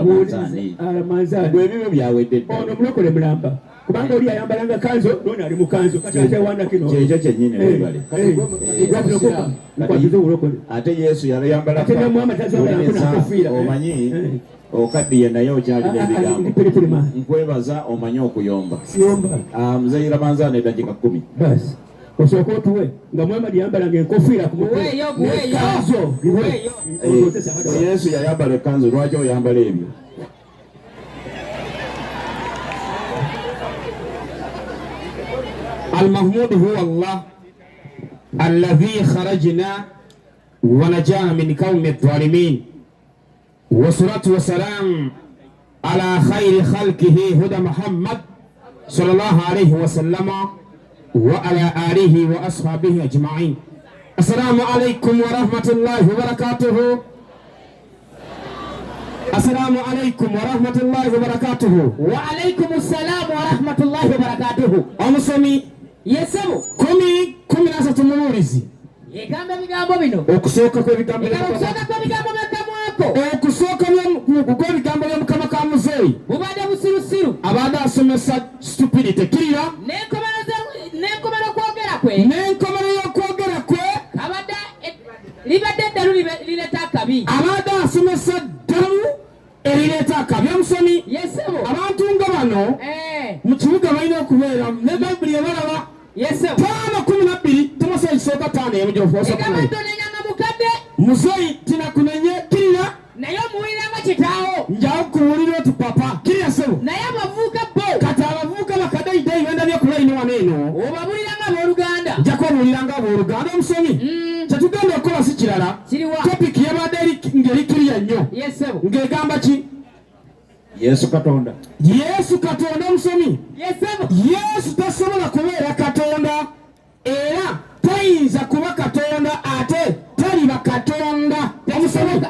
S5: Alamazani gwe ebyo byawedde
S6: ono mulokole mulamba kubanga oli ayambalanga kanzo nona ali mu kanzo kati atewana kino
S5: kyekyo kyennyini webale ate Yesu yayambala omanyi okaddiye naye okyalina ebigambo nkwebaza omanye okuyomba muzeeyi Ramanzaani eddakiika 10
S6: basi osooka otuwe nga Muhammadi yambalanga enkofiira ku mutwe
S5: Yesu yayambala ekkanzu lwaki oyambala ebyo
S7: المحمود هو الله الذي خرجنا ونجانا من قوم الظالمين والصلاة والسلام على خير خلقه هدى محمد صلى الله عليه وسلم وعلى آله وأصحابه أجمعين. السلام عليكم ورحمة الله وبركاته. السلام عليكم ورحمة الله وبركاته.
S8: وعليكم السلام ورحمة الله وبركاته.
S7: أمسمي
S8: Yesu
S7: kumi nasa tumulizi
S8: egambe bigambo bino
S7: okusooka kw'ebigambo
S8: mwako
S7: okusooka kw'ebigambo by'omukama ka muzeeyi
S8: bubadde busirusiru
S7: abadde asomesa stupidity kirira
S8: n'enkomero y'okwogera kwe abadde libadde eddalu lireeta akabi
S7: abadde asomesa ddalu erireeta akabi omusomi
S8: Yesu
S7: abantu nga bano mu kibuga balina okubeera ne bayibuli ebalaba
S8: Yesu.
S7: Tano 12 tumaso isoka tano emujofu osoka.
S8: Egamba tonenya mukadde.
S7: Muzeyi tinakunenye kirira.
S8: Naye omuwuliranga kitaawo.
S7: Njawo kuwulira oti papa. Kirira sebo.
S8: Naye abavubuka bo.
S7: Kati abavubuka bakadde ibenda by'okulaini wano eno.
S8: Obabuliranga abooluganda.
S7: Njako obuliranga abooluganda omusomi. Kyetugenda okukola si kirala. Topiki yabadde ngeri kirya nnyo.
S8: Yesu.
S7: Ng'egamba ki?
S5: Yesu Katonda.
S7: Yesu Katonda omusomi.
S8: Yesu
S7: tasobola kubeera Katonda era tayinza kuba Katonda ate taliba Katonda.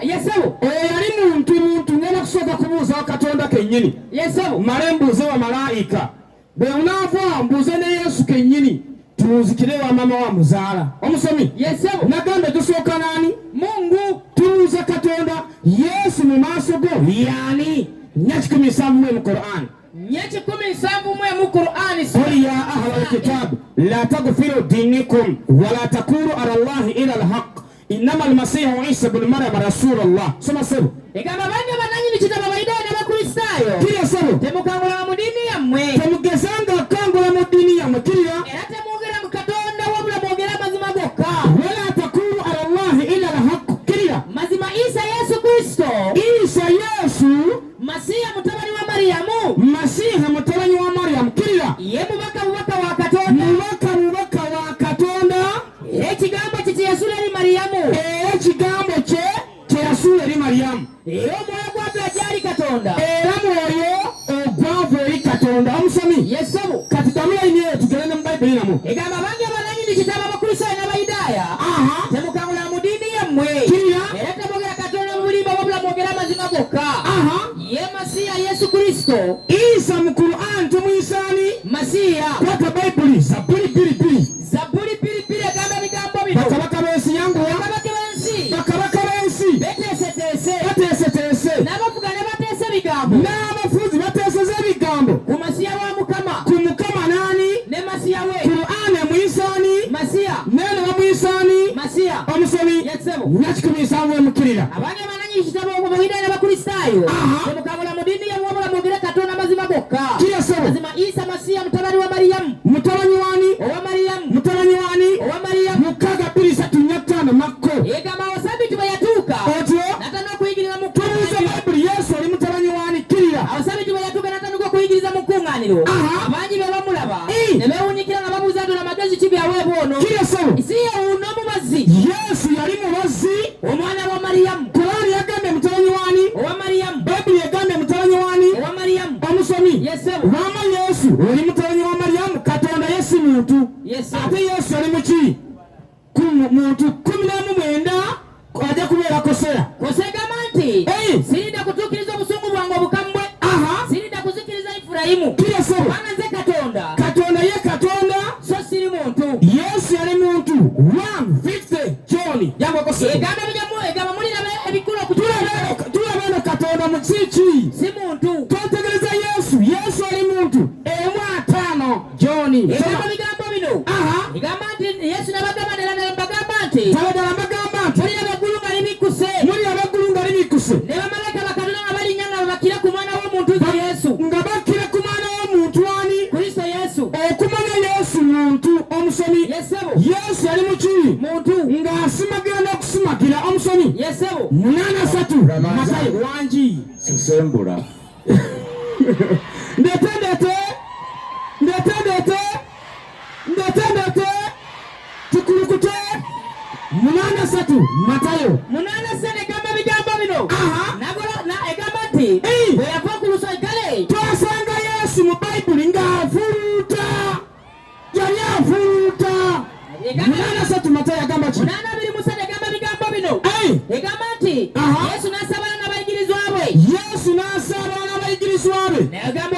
S8: Yesu.
S7: Oyo yali muntu ngenda kusooka kubuuzawo Katonda kennyini.
S8: Yesu.
S7: Male mbuuze wa malayika. Bwe unaava mbuuze ne Yesu kennyini. Tuuzikire wa mama wa muzaala. Omusomi.
S8: Yesu.
S7: Nagambe tusooka nani?
S8: Mungu.
S7: Tuuza Katonda. Yesu mu maaso go yani. Nyaki 17 mu Qur'an.
S8: Nyaki 17 mu Qur'an.
S7: Qul ya ahla alkitab la taghfiru dinikum wa la taqulu ala Allah ila alhaq. Innama almasih Isa ibn Maryam rasulullah. Soma sebo.
S8: Egamba bange bananyini kitaba baidaya n'abakristayo.
S7: Kiriya sebo.
S8: Temukangula mu dini yammwe.
S7: Temugezanga kangula mu dini yammwe kiriya.
S8: Era temwogera mu Katonda wabula mwogera mazima gokka.
S7: Wala taqulu ala Allah ila alhaq. Kiriya.
S8: Mazima Isa Yesu Kristo.
S7: Isa Yesu.
S8: Masiha mutabani wa Mariyamu.
S7: Masiha mutabani wa Mariyamu. Kiriya.
S8: Ye mubaka wa Katonda.
S7: Mubaka wa Katonda.
S8: Ekigambo kye yasula eri Mariyamu.
S7: Ekigambo kye yasula eri Mariyamu.
S8: Era omwoyo gw'ava gyali Katonda.
S7: Era mwoyo ogwava eri Katonda. Omusomi.
S8: Yesu.
S7: Kati tamulaini eyo tugende mu Bayibuli namu.
S8: Egamba bange bananyini kitaba abakristayo n'abayidaya. Temukangula mu dini yammwe.
S7: Kiriya.
S8: Era temwogera Katonda mu bulimba wabula mwogera mazima gokka. Ye Masiha Yesu Kristo.
S7: Isa mu Qur'an tumuyisani.
S8: Masiha.
S7: Kwata Bayibuli Zaburi 2:2.
S8: Zaburi 2:2 egamba ebigambo bino.
S7: Bakabaka b'ensi yanguwa. Bakabaka b'ensi. Bateeseteese.
S8: N'abavuga ne bateesa ebigambo.
S7: N'abafuzi bateeseza ebigambo.
S8: Ku Masiha wa Mukama.
S7: Ku Mukama nani?
S8: Ne Masiha we.
S7: Qur'an emuyisani.
S8: Masiha.
S7: Nene bamuyisani.
S8: Masiha.
S7: Omusomi.
S8: Yesu.
S7: Nyaki 17 emukirira.
S8: Abange bananyini kitabo ab'abayidaya n'abakristayo. Temukangula mu dini yammwe wabula mwogera Katonda mazima gokka.
S7: Kiriya sebo.
S8: Mazima Isa Masiha mutabani wa Mariyamu.
S7: Mutabani wani?
S8: Owa Mariyamu.
S7: Mutabani wani?
S8: Owa Mariyamu.
S7: Mukaga 2:35 Makko.
S8: Egamba abasabiti bwe yatuuka.
S7: Otyo.
S8: Natandika okuyigiriza mu
S7: Tubuuze Bayibuli Yesu ali mutabani wani? Kiriya.
S8: abasabiti bwe yatuuka natandika okuyigiriza mu kkuŋŋaaniro. Abangi be bamulaba ne beewuunyikira nga babuuza nti amagezi ki byaweebwa ono.
S7: Kiriya sebo.
S8: Si ye wuuno omubazzi.
S7: Yesu yali mubazzi.
S8: Omwana wa Mariyamu.
S7: Qur'ani yagambye mutabani wani?
S8: Owa Mariyamu.
S7: Bayibuli yagambye mutabani wani?
S8: Owa Mariyamu.
S7: Omusomi.
S8: Yesu.
S7: Lwama Yesu oli mutabani wa Mariyamu. Katonda ye si muntu.
S8: Yesu.
S7: Ate Yesu ali muki? Muntu 19 ajja kubeera Koseya.
S8: Kosegamba nti sirinda kutuukiriza obusungu bwange obukambwe. Sirinda kuzikiriza Ifulayimu.
S7: Kiriya sebo.
S8: Kubanga nze Katonda.
S7: Katonda ye Katonda.
S8: So siri muntu.
S7: Yesu yali muntu. 1:50 John. Yango Koseya.
S8: Egamba muliraba ebikulu okutulaba.
S7: Tulaba eno Katonda mu kiki?
S8: Si muntu.
S7: Twetegereza Yesu. Yesu ali muntu. 5 John.
S8: Egamba bigambo bino. Egamba nti Yesu n'abagamba ddala mbagamba nti. Muli abaggulu nga libikkuse. Ne bamalayika bakatonda nga balinnya nga bakira ku mwana w'omuntu Yesu. Nga bakira ku mwana w'omuntu ani? Kristo Yesu. Okumanya Yesu muntu omusomi. Yesu yali muki? Muntu. Ng'asimagira n'okusimagira omusomi. 83 Matayo wangi.
S5: Sisembula.
S7: Ndetendete. Tukulukute. 83 Matayo.
S8: 83 egamba bigambo bino. Egamba nti bwe yava ku lusozi kale.
S7: Twasanga Yesu mu Bayibuli ng'afuuta. Yali afuuta. 83 Matayo agamba ki?
S8: 83 egamba bigambo bino. Egamba nti Yesu n'asabana n'abayigirizwa be.
S7: Yesu n'asabana n'abayigirizwa be.
S8: Egamba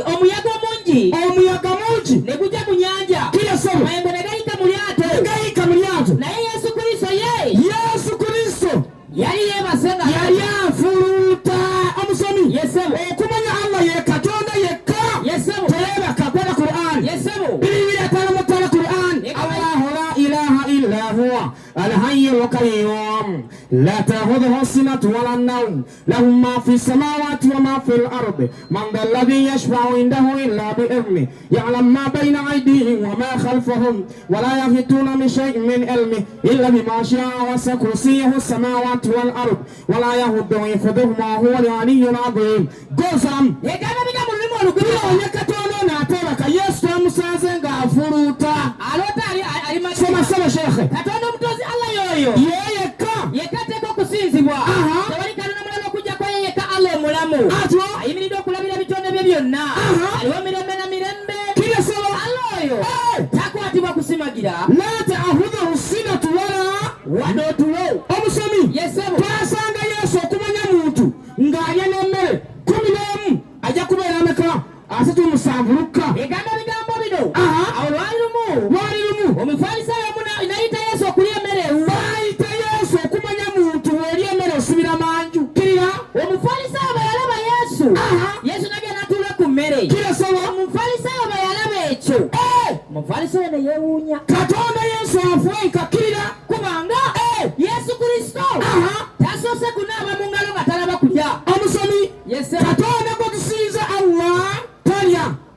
S8: omuyaga omungi.
S7: Omuyaga mungi.
S8: Ne gujja ku nnyanja.
S7: Kiriya sebo.
S8: Amayengo ne gayita mu lyato.
S7: Gayita mu lyato.
S8: Naye Yesu Kristo ye.
S7: Yesu Kristo.
S8: Yali yeebase nga.
S7: Yali afuuta. Omusomi.
S8: Yesebo.
S7: Okumanya Allah ye Katonda yekka.
S8: Yesebo.
S7: Teeba kakwata Qur'an.
S8: Yesebo.
S7: 2:5 Qur'an. Allahu la ilaha illa إلا هو الحي القيوم لا تأخذه سنة ولا النوم له ما في السماوات وما في الأرض من ذا الذي يشفع عنده إلا بإذنه يعلم ما بين أيديهم وما خلفهم ولا يحيطون من شيء من علمه إلا بما شاء وسع كرسيه السماوات والأرض ولا يهده حفظهما هو العلي العظيم قسم Yesu amusanze ng'afuruuta alota ali soma shekhe Katonda omutozi Allah yoyo yekka ateekwa okusinzibwa tewali kalina mulala okujja kwa ye yekka Allah omulamu ayimiridde okulabira bitonde bye byonna aliwo mirembe na mirembe kiresaba Allah oyo takwatibwa kusimagira la ta'khudhuhu sinatu wala otulo omusomi twasanga Yesu okumanya muntu ng'alya n'emmere 11 ajja kubeera ameka asatu musambuluka egamba bigambo bino awo lwali lumu omufalisaayo nayita Yesu okulya emmere bayita Yesu okumanya muntu olya emmere osibira manju kirira omufalisaayo bwe yalaba Yesu nagenda atuula ku mmere kirasaba omufalisaayo bwe yalaba ekyo omufalisaayo ne yeewuunya Katonda Yesu afwenka kirira kubanga Yesu Kristo tasoose kunaaba mu ngalo nga talaba kulya omusomi Katonda gwe tusinza Allah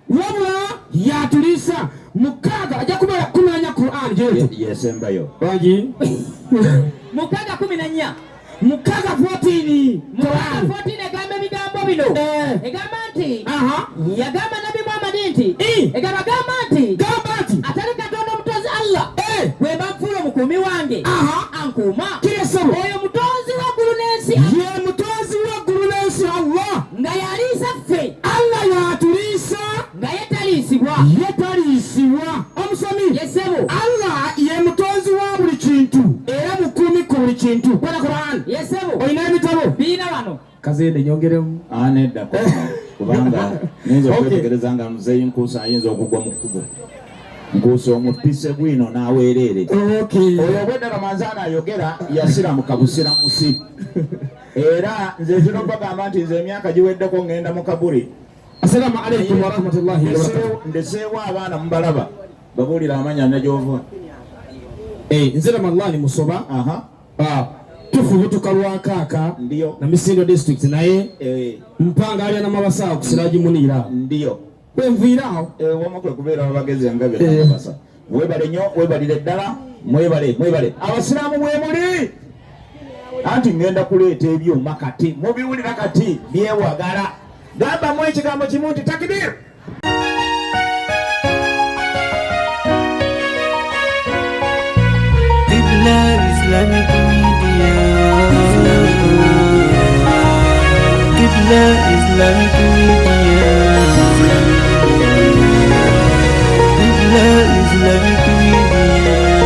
S7: wabula yatulisa mukaga ajja kubala kumanya Qur'an jetu
S5: yesembayo
S7: bangi mukaga 14 mukaga 14 Qur'an 14 egamba bigambo bino egamba nti yagamba Nabi Muhammad nti egamba nti atali Katonda omutozi Allah bwe bafuula omukumi wange ankuuma kiresabo oyo mutozi waggulu n'ensi ye mutozi waggulu n'ensi Allah nga yaliisa ffe Allah yatulisa nga yetaliisibwa omusomi Allah ye mutozi wa buli kintu era mukumi ku buli kintu kwena Qur'an olina ebitabo biina wano kazende nyongeremu
S5: nedda kubanga niyinza okwetegereza nga muzeeyi Nkuusa ayinza okugwa mu kkubo Nkuusa omupise Bwino n'aweerere oyo obwedda Ramanzaani ayogera yasiramuka busiramusi era nze kino bagamba nti nze emyaka giweddeko ngenda mu kaburi
S7: Assalamu alaikum wa rahmatullahi wa barakatuh.
S5: Ndeseewo abaana mubalaba babuulira amanya nagyova
S7: nze Ramadhani musoba tufubutuka lwakaaka na Misindo district naye mpanga alya n'amabasa okusiraji muniira
S5: ndiyo
S7: bwenviirawo
S5: wama kwe kubeera abagezi ngabira n'amabasa webale nnyo webalire ddala mwebale abasiraamu mwemuli anti ngenda kuleeta ebyuma kati mubiwulira kati byewagala gamba mu ekigambo kimu nti takbir
S9: Islamic Media Islamic